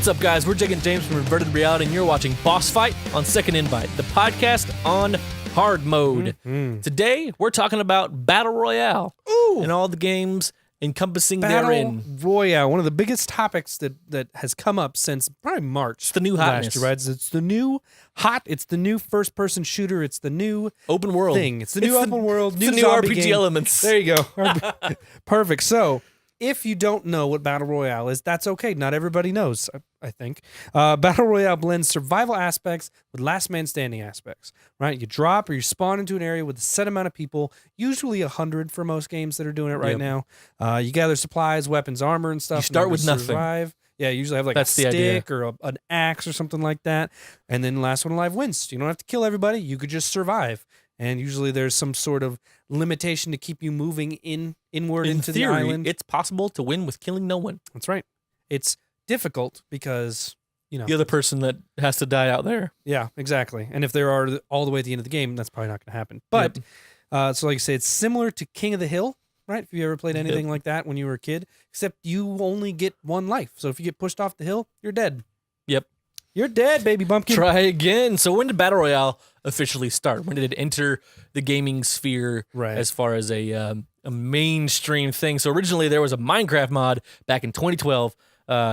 What's up, guys? We're Jake and James from Inverted Reality, and you're watching Boss Fight on 2ndInvite, the podcast on hard mode. Today, we're talking about Battle Royale and all the games encompassing therein. Battle Royale, one of the biggest topics that has come up since probably March. It's the new hotness. Last year, right? It's the new hot. It's the new first-person shooter. It's the new Open world thing. It's the new open world. New zombie RPG game. elements. There you go. Perfect. So, if you don't know what Battle Royale is, that's okay. Not everybody knows, I think. Battle Royale blends survival aspects with last man standing aspects, right? You drop or you spawn into an area with a set amount of people, usually 100 for most games that are doing it right now. You gather supplies, weapons, armor, and stuff. You start with nothing. Survive. Yeah, you usually have like That's a the idea. stick or an axe or something like that. And then the last one alive wins. You don't have to kill everybody. You could just survive. And usually there's some sort of limitation to keep you moving inward into theory, the island. it's possible to win with killing no one. That's right. It's difficult because, you know. The other person that has to die out there. Yeah, exactly. And if they are all the way at the end of the game, that's probably not going to happen. But, so like I say, it's similar to King of the Hill, right? If you ever played anything like that when you were a kid, except you only get one life. So if you get pushed off the hill, you're dead. Yep. You're dead, baby bumpkin. Try again. So when did Battle Royale officially start? When did it enter the gaming sphere as far as a mainstream thing? So originally there was a Minecraft mod back in 2012,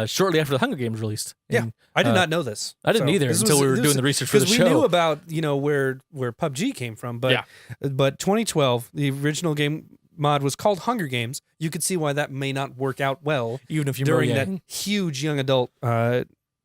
shortly after the Hunger Games released. And, I did not know this. I didn't either until we were doing the research for the show. Because we knew about, where PUBG came from, but 2012, the original game mod was called Hunger Games. You could see why that may not work out well, even if you're during that huge young adult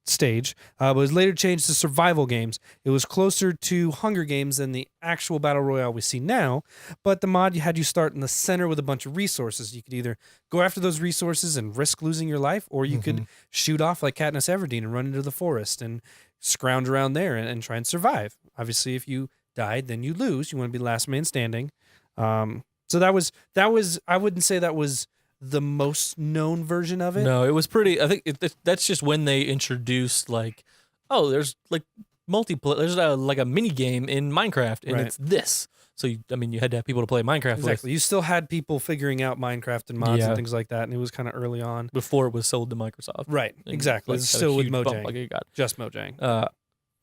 stage, but was later changed to survival games. It was closer to Hunger Games than the actual Battle Royale we see now, but the mod had you start in the center with a bunch of resources. You could either go after those resources and risk losing your life, or you could shoot off like Katniss Everdeen and run into the forest and scrounge around there and try and survive. Obviously, if you died, then you lose. You want to be last man standing. So that was I wouldn't say that was the most known version of it. No, it was pretty. I think that's just when they introduced there's like multiplayer. There's like a mini game in Minecraft, and it's this. So you had to have people to play Minecraft exactly. with. You still had people figuring out Minecraft and mods and things like that, and it was kind of early on before it was sold to Microsoft. Right, exactly. It's still with Mojang. Like it got. Just Mojang.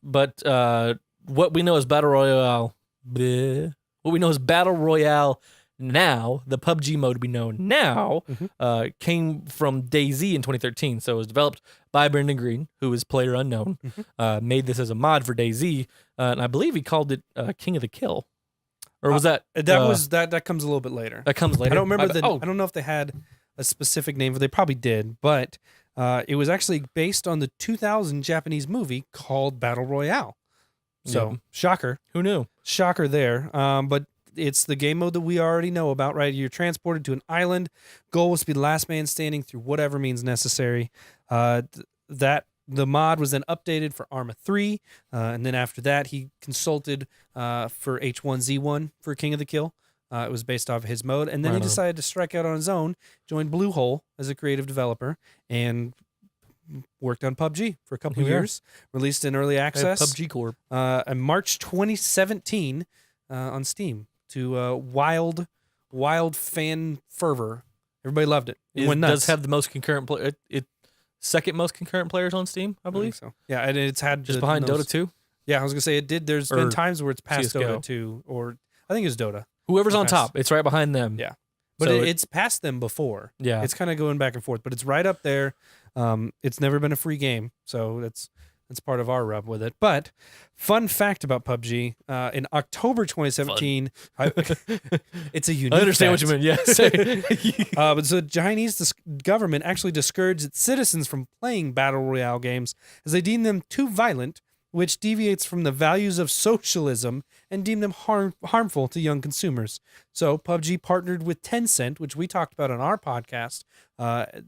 But what we know is Battle Royale. What we know is Battle Royale. Now, the PUBG mode we know now came from DayZ in 2013. So it was developed by Brendan Green, who is Player Unknown. Made this as a mod for DayZ, and I believe he called it King of the Kill. Or was that that comes a little bit later. That comes later. I don't remember I don't know if they had a specific name, but they probably did. But it was actually based on the 2000 Japanese movie called Battle Royale. So shocker. Who knew? Shocker there. But it's the game mode that we already know about, right? You're transported to an island. Goal was to be the last man standing through whatever means necessary. The mod was then updated for Arma 3, and then after that, he consulted for H1Z1 for King of the Kill. It was based off of his mode, and then he decided to strike out on his own, joined Bluehole as a creative developer, and worked on PUBG for a couple of years. Released in early access. PUBG Corp. In March 2017 on Steam. To wild fan fervor. Everybody loved it. It went nuts. Does have the most concurrent second most concurrent players on Steam, I believe. So. Yeah, and it's had just behind Dota 2. Yeah, I was gonna say it did. There's been times where it's past CSGO. Dota 2, or I think it's Dota. Whoever's on top, it's right behind them. Yeah, but so it's passed them before. Yeah, it's kind of going back and forth, but it's right up there. It's never been a free game, so that's part of our rub with it. But fun fact about PUBG, in October 2017, it's a unique I understand fact. what you mean, yes. But so the Chinese government actually discouraged its citizens from playing Battle Royale games as they deemed them too violent, which deviates from the values of socialism and deemed them harmful to young consumers. So PUBG partnered with Tencent, which we talked about on our podcast.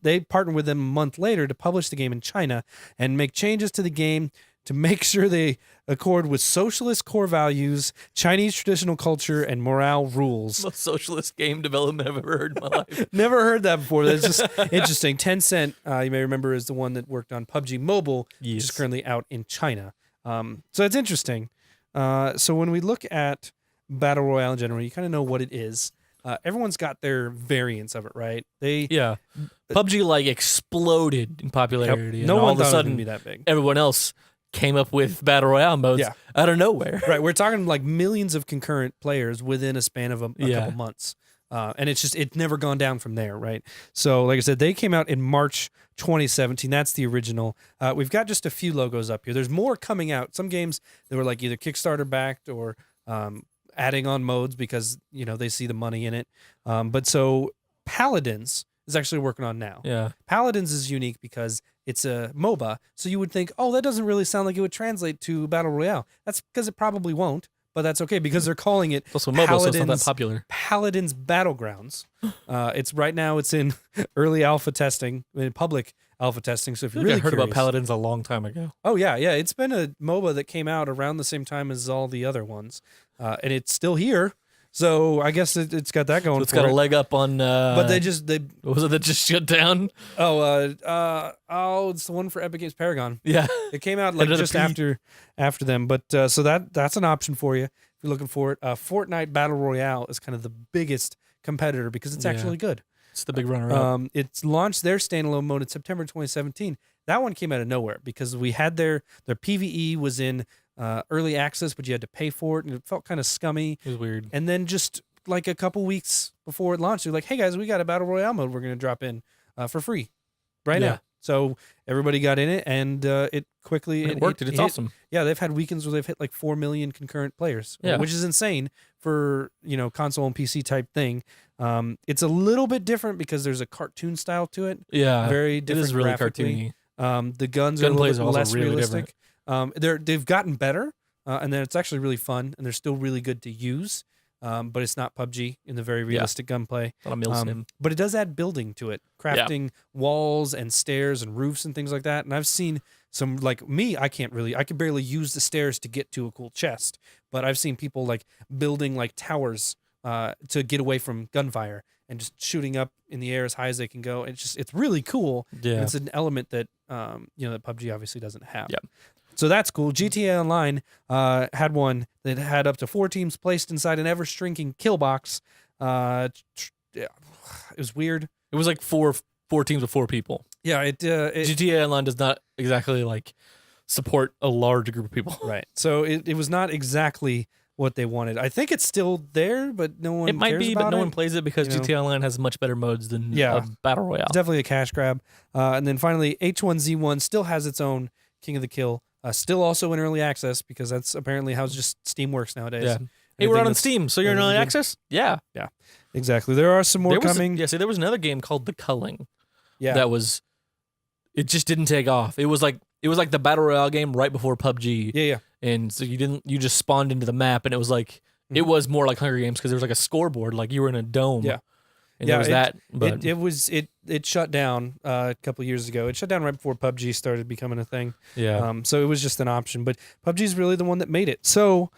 They partnered with them a month later to publish the game in China and make changes to the game to make sure they accord with socialist core values, Chinese traditional culture, and morale rules. Most socialist game development I've ever heard in my life. Never heard that before. That's just interesting. Tencent, you may remember, is the one that worked on PUBG Mobile, which is currently out in China. So it's interesting. So when we look at Battle Royale in general, you kind of know what it is. everyone's got their variants of it, right? PUBG like exploded in popularity. No and all one of a thought it was sudden gonna be that big. everyone else came up with battle royale modes out of nowhere. Right, we're talking like millions of concurrent players within a span of a couple months. And it's never gone down from there, right? So, like I said, they came out in March 2017. That's the original. We've got just a few logos up here. There's more coming out. Some games that were like either Kickstarter backed or adding on modes because they see the money in it. But so Paladins is actually working on now. Yeah, Paladins is unique because it's a MOBA. So you would think, oh, that doesn't really sound like it would translate to Battle Royale. That's because it probably won't. But that's okay because they're calling it also mobile, so it's not that popular. Paladins Battlegrounds. It's right now. It's in early alpha testing, in public alpha testing. So if you're really heard curious, about Paladins a long time ago. Oh yeah. It's been a MOBA that came out around the same time as all the other ones, and it's still here. So I guess it's got that going. So it's got a leg up on. But they what was it that just shut down? It's the one for Epic Games Paragon. Yeah, it came out like just after them. But so that's an option for you if you're looking for it. Fortnite Battle Royale is kind of the biggest competitor because it's actually good. It's the big runner-up. It's launched their standalone mode in September 2017. That one came out of nowhere because we had their PvE was in early access, but you had to pay for it, and it felt kind of scummy. It was weird. And then just like a couple weeks before it launched, they're like, "Hey guys, we got a Battle Royale mode we're going to drop in for free right now." So everybody got in it, and it quickly it worked. It's awesome. Yeah, they've had weekends where they've hit like 4 million concurrent players, which is insane for console and PC type thing. It's a little bit different because there's a cartoon style to it. Yeah, very different. It is really cartoony. The guns are a little bit less realistic. They've gotten better, and then it's actually really fun, and they're still really good to use. But it's not PUBG in the very realistic gunplay. But it does add building to it, crafting walls and stairs and roofs and things like that. And I've seen some, like me, I can barely use the stairs to get to a cool chest. But I've seen people like building like towers to get away from gunfire and just shooting up in the air as high as they can go. It's really cool. Yeah, it's an element that that PUBG obviously doesn't have. Yeah. So that's cool. GTA Online had one that had up to 4 teams placed inside an ever-shrinking kill box. It was weird. It was like four teams of 4 people. Yeah, GTA Online does not exactly like support a large group of people. Right. So it was not exactly what they wanted. I think it's still there, but no one. It might cares be, about but no it. one plays it because GTA Online has much better modes than a Battle Royale. It's definitely a cash grab. And then finally, H1Z1 still has its own King of the Kill. Still also in early access because that's apparently how just Steam works nowadays. Yeah. Hey, we're on Steam, so you're in early access? Yeah. Yeah, exactly. There are some more coming. See, there was another game called The Culling. Yeah. That was, it just didn't take off. It was like the Battle Royale game right before PUBG. Yeah. And so you just spawned into the map, and it was like, it was more like Hunger Games because there was like a scoreboard, like you were in a dome. Yeah. And there was that. But It shut down a couple of years ago. It shut down right before PUBG started becoming a thing. Yeah. So it was just an option, but PUBG is really the one that made it. So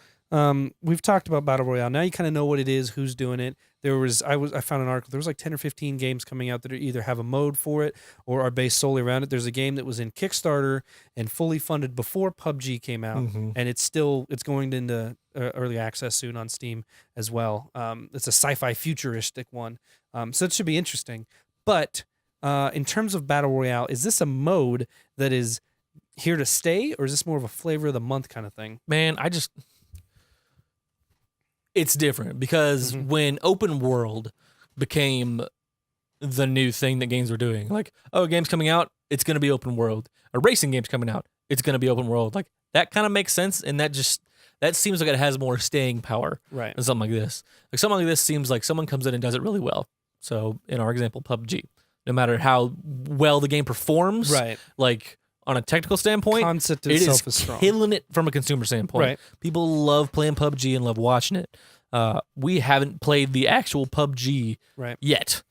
we've talked about Battle Royale. Now you kind of know what it is, who's doing it. I found an article. There was like 10 or 15 games coming out that either have a mode for it or are based solely around it. There's a game that was in Kickstarter and fully funded before PUBG came out, and it's going into early access soon on Steam as well. It's a sci-fi futuristic one, so it should be interesting. But in terms of Battle Royale, is this a mode that is here to stay, or is this more of a flavor of the month kind of thing? Man, it's different because when open world became the new thing that games were doing, like, oh, a game's coming out, it's going to be open world. A racing game's coming out, it's going to be open world. Like, that kind of makes sense, and that seems like it has more staying power than something like this. Like, something like this seems like someone comes in and does it really well. So, in our example, PUBG, no matter how well the game performs, like, on a technical standpoint, concept it itself is strong. killing it from a consumer standpoint. People love playing PUBG and love watching it. We haven't played the actual PUBG yet.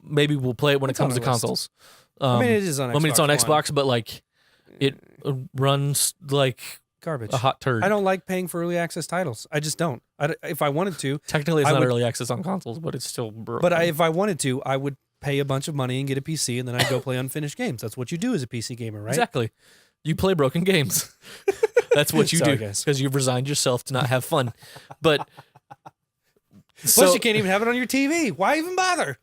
Maybe we'll play it when it comes to consoles. I mean, it is on Xbox. I mean, it's on Xbox, but like it runs like garbage, a hot turd. I don't like paying for early access titles. I just don't. If I wanted to, technically, it's not early access on consoles, but it's still broken. But if I wanted to, I would pay a bunch of money and get a PC, and then I'd go play unfinished games. That's what you do as a PC gamer, right? Exactly. You play broken games. That's what you do because you've resigned yourself to not have fun. But Plus, you can't even have it on your TV. Why even bother?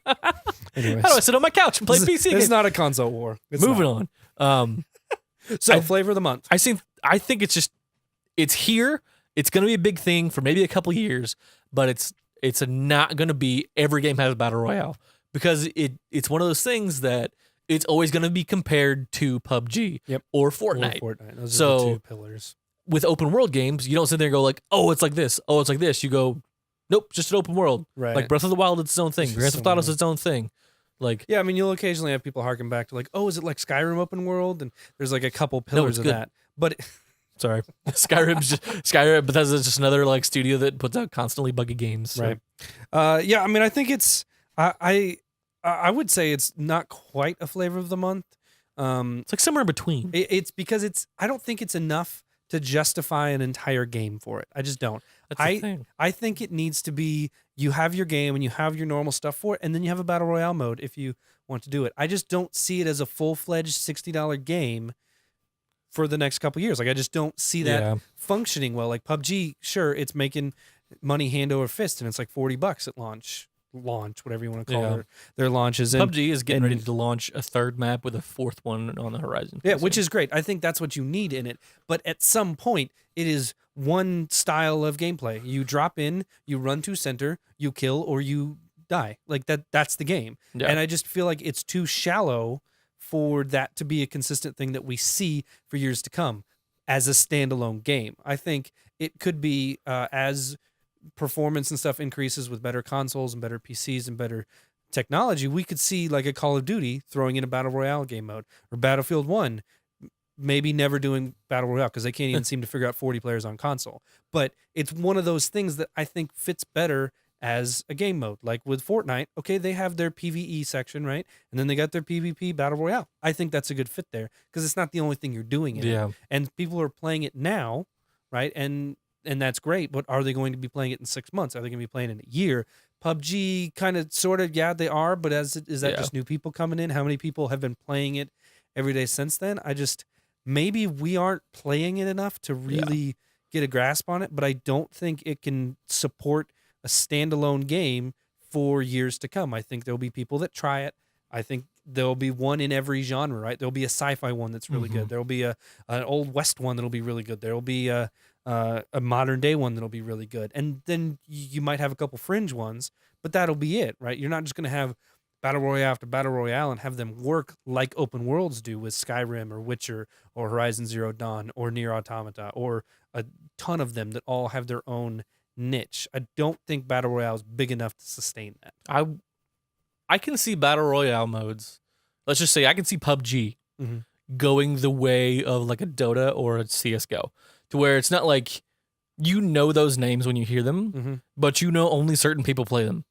Anyways, how do I sit on my couch and play PC games? It's not a console war. Moving on. So, flavor of the month. I think it's here. It's going to be a big thing for maybe a couple years, but it's not going to be every game has a battle royale because it's one of those things that it's always going to be compared to PUBG or Fortnite. Those are the two pillars. With open world games, you don't sit there and go like, oh, it's like this. Oh, it's like this. You go, nope, just an open world. Right. Like Breath of the Wild, it's its own thing. Grand Theft Auto is its own thing. Like, yeah, I mean, you'll occasionally have people harken back to like, oh, is it like Skyrim open world? And there's like a couple pillars of that. But sorry, Skyrim, Bethesda's just another like studio that puts out constantly buggy games. So. Right. Yeah, I mean, I think it's I would say it's not quite a flavor of the month. It's like somewhere in between. It's because I don't think it's enough to justify an entire game for it. I just don't. That's the thing. I think it needs to be you have your game and you have your normal stuff for it, and then you have a battle royale mode if you want to do it. I just don't see it as a full-fledged $60 game for the next couple years. Like I just don't see that functioning well. Like PUBG, sure, it's making money hand over fist, and it's like $40 at launch, whatever you want to call their launches. And PUBG is getting ready to launch a third map with a fourth one on the horizon. Yeah, which is great. I think that's what you need in it. But at some point, it is one style of gameplay. You drop in, you run to center, you kill, or you die. Like that's the game. Yeah. And I just feel like it's too shallow for that to be a consistent thing that we see for years to come as a standalone game. I think it could be as performance and stuff increases with better consoles and better PCs and better technology, we could see like a Call of Duty throwing in a Battle Royale game mode, or Battlefield 1 maybe never doing Battle Royale because they can't even seem to figure out 40 players on console. But it's one of those things that I think fits better as a game mode. Like with Fortnite, okay, they have their PvE section, right? And then they got their PvP Battle Royale. I think that's a good fit there because it's not the only thing you're doing in it. And people are playing it now, right? And that's great, but are they going to be playing it in 6 months? Are they going to be playing it in a year? PUBG kind of, sort of, yeah, they are, but is that just new people coming in? How many people have been playing it every day since then? Maybe we aren't playing it enough to really get a grasp on it, but I don't think it can support a standalone game for years to come. I think there'll be people that try it. I think there'll be one in every genre, right? There'll be a sci-fi one that's really good. There'll be an old West one that'll be really good. There'll be a modern day one that'll be really good. And then you might have a couple fringe ones, but that'll be it, right? You're not just going to have Battle Royale after Battle Royale and have them work like open worlds do with Skyrim or Witcher or Horizon Zero Dawn or Nier Automata or a ton of them that all have their own niche. I don't think Battle Royale is big enough to sustain that. I can see Battle Royale modes. Let's just say I can see PUBG going the way of like a Dota or a CSGO, to where it's not like you know those names when you hear them, but you know only certain people play them.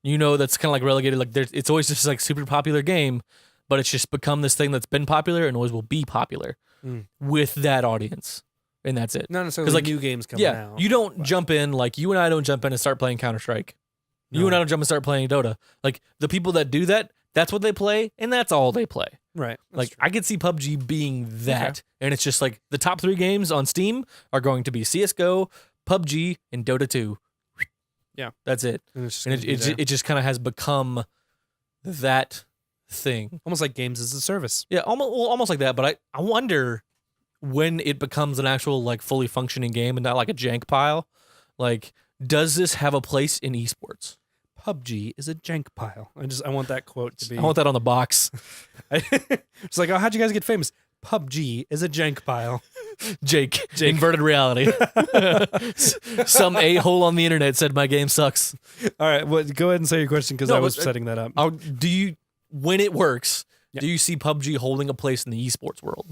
You know that's kind of like relegated. Like it's always just like super popular game, but it's just become this thing that's been popular and always will be popular with that audience, and that's it. Not necessarily like new games coming out. You don't jump in like you and I don't jump in and start playing Counter-Strike. No. You and I don't jump and start playing Dota. Like the people that do that, that's what they play, and that's all they play. Right. Like true. I could see PUBG being that, and it's just like the top 3 games on Steam are going to be CS:GO, PUBG, and Dota 2. Yeah, that's it. And it just kind of has become that thing, almost like games as a service. Yeah, almost like that. But I wonder when it becomes an actual like fully functioning game and not like a jank pile. Like, does this have a place in esports? PUBG is a jank pile. I want that quote to be. I want that on the box. It's like, oh, how'd you guys get famous? PUBG is a jank pile. Jake. Inverted reality. Some a-hole on the internet said my game sucks. All right, well, go ahead and say your question because I was setting that up. When it works, do you see PUBG holding a place in the esports world?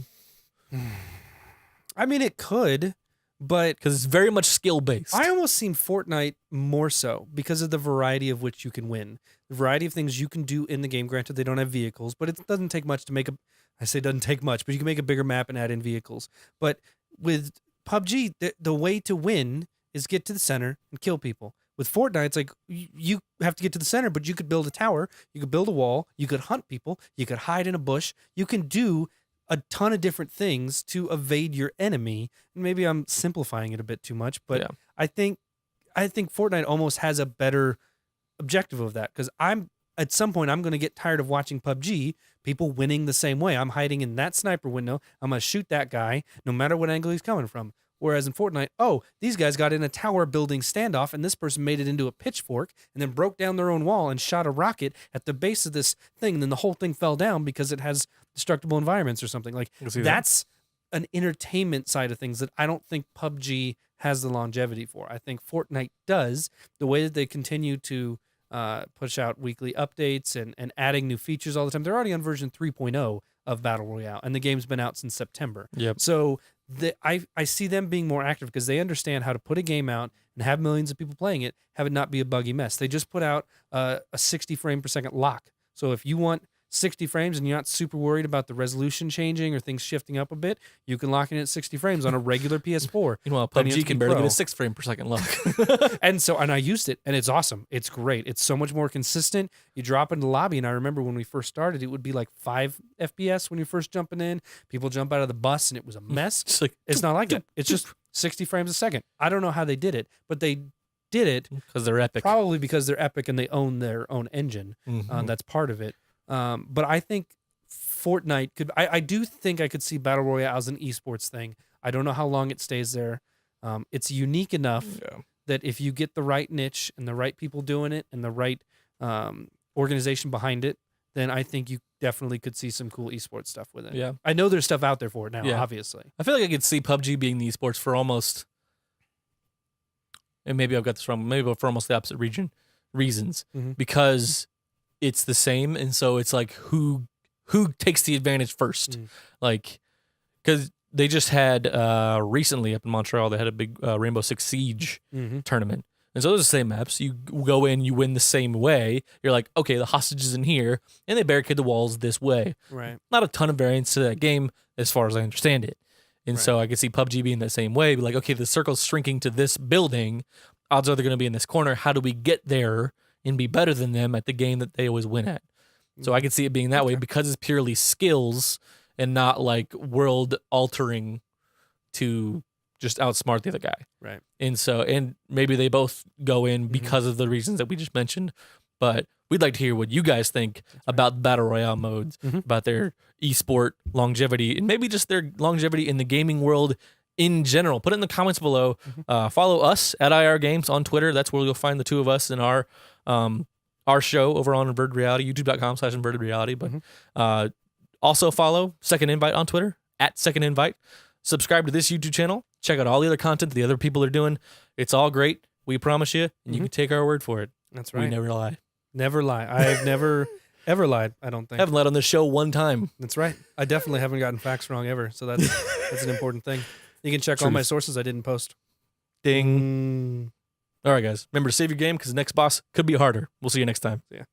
I mean, it could, but because it's very much skill based. I almost seen Fortnite more so because of the variety of which you can win, the variety of things you can do in the game. Granted, they don't have vehicles, but it doesn't take much to make a. I say it doesn't take much, but you can make a bigger map and add in vehicles. But with PUBG, the way to win is get to the center and kill people. With Fortnite, it's like you have to get to the center, but you could build a tower, you could build a wall, you could hunt people, you could hide in a bush, you can do a ton of different things to evade your enemy. Maybe I'm simplifying it a bit too much, but I think I think Fortnite almost has a better objective of that, because at some point I'm going to get tired of watching PUBG, people winning the same way. I'm hiding in that sniper window. I'm going to shoot that guy no matter what angle he's coming from. Whereas in Fortnite, these guys got in a tower building standoff, and this person made it into a pitchfork and then broke down their own wall and shot a rocket at the base of this thing. And then the whole thing fell down because it has destructible environments or something. Like, that's an entertainment side of things that I don't think PUBG has the longevity for. I think Fortnite does. The way that they continue to push out weekly updates and adding new features all the time. They're already on version 3.0 of Battle Royale, and the game's been out since September. Yep. So I see them being more active because they understand how to put a game out and have millions of people playing it, have it not be a buggy mess. They just put out a 60 frame per second lock. So if you want 60 frames and you're not super worried about the resolution changing or things shifting up a bit, you can lock it in at 60 frames on a regular PS4. Meanwhile, PUBG can barely get a 6 frame per second lock. And I used it, and it's awesome. It's great. It's so much more consistent. You drop into the lobby, and I remember when we first started, it would be like 5 FPS when you're first jumping in. People jump out of the bus, and it was a mess. It's not like that. It's just 60 frames a second. I don't know how they did it, but they did it because they're epic. Probably because they're epic and they own their own engine. That's part of it. But I think Fortnite could. I do think I could see Battle Royale as an esports thing. I don't know how long it stays there. It's unique enough that if you get the right niche and the right people doing it and the right organization behind it, then I think you definitely could see some cool esports stuff with it. Yeah, I know there's stuff out there for it now. Yeah. Obviously, I feel like I could see PUBG being the esports for almost, and maybe I've got this wrong. Maybe for almost the opposite reasons because it's the same, and so it's like who takes the advantage first, like because they just had recently up in Montreal they had a big Rainbow Six Siege tournament, and so those are the same maps. You go in, you win the same way. You're like, okay, the hostage is in here, and they barricade the walls this way. Right. Not a ton of variance to that game as far as I understand it, and so I could see PUBG being that same way. Be like, okay, the circle's shrinking to this building. Odds are they're going to be in this corner. How do we get there and be better than them at the game that they always win at? So I could see it being that way because it's purely skills and not like world altering to just outsmart the other guy. Right. And so, and maybe they both go in because of the reasons that we just mentioned, but we'd like to hear what you guys think about Battle Royale modes, about their esport longevity, and maybe just their longevity in the gaming world in general. Put it in the comments below. Follow us at IR Games on Twitter. That's where you'll find the two of us in our show over on Inverted Reality, youtube.com/Inverted Reality. But also follow 2ndInvite on Twitter at 2ndInvite. Subscribe to this YouTube channel. Check out all the other content that the other people are doing. It's all great. We promise you, and you can take our word for it. That's right. We never lie. Never lie. I've never ever lied, I don't think. Haven't lied on this show one time. That's right. I definitely haven't gotten facts wrong ever. So that's an important thing. You can check all my sources I didn't post. Ding. All right, guys. Remember to save your game because the next boss could be harder. We'll see you next time. Yeah.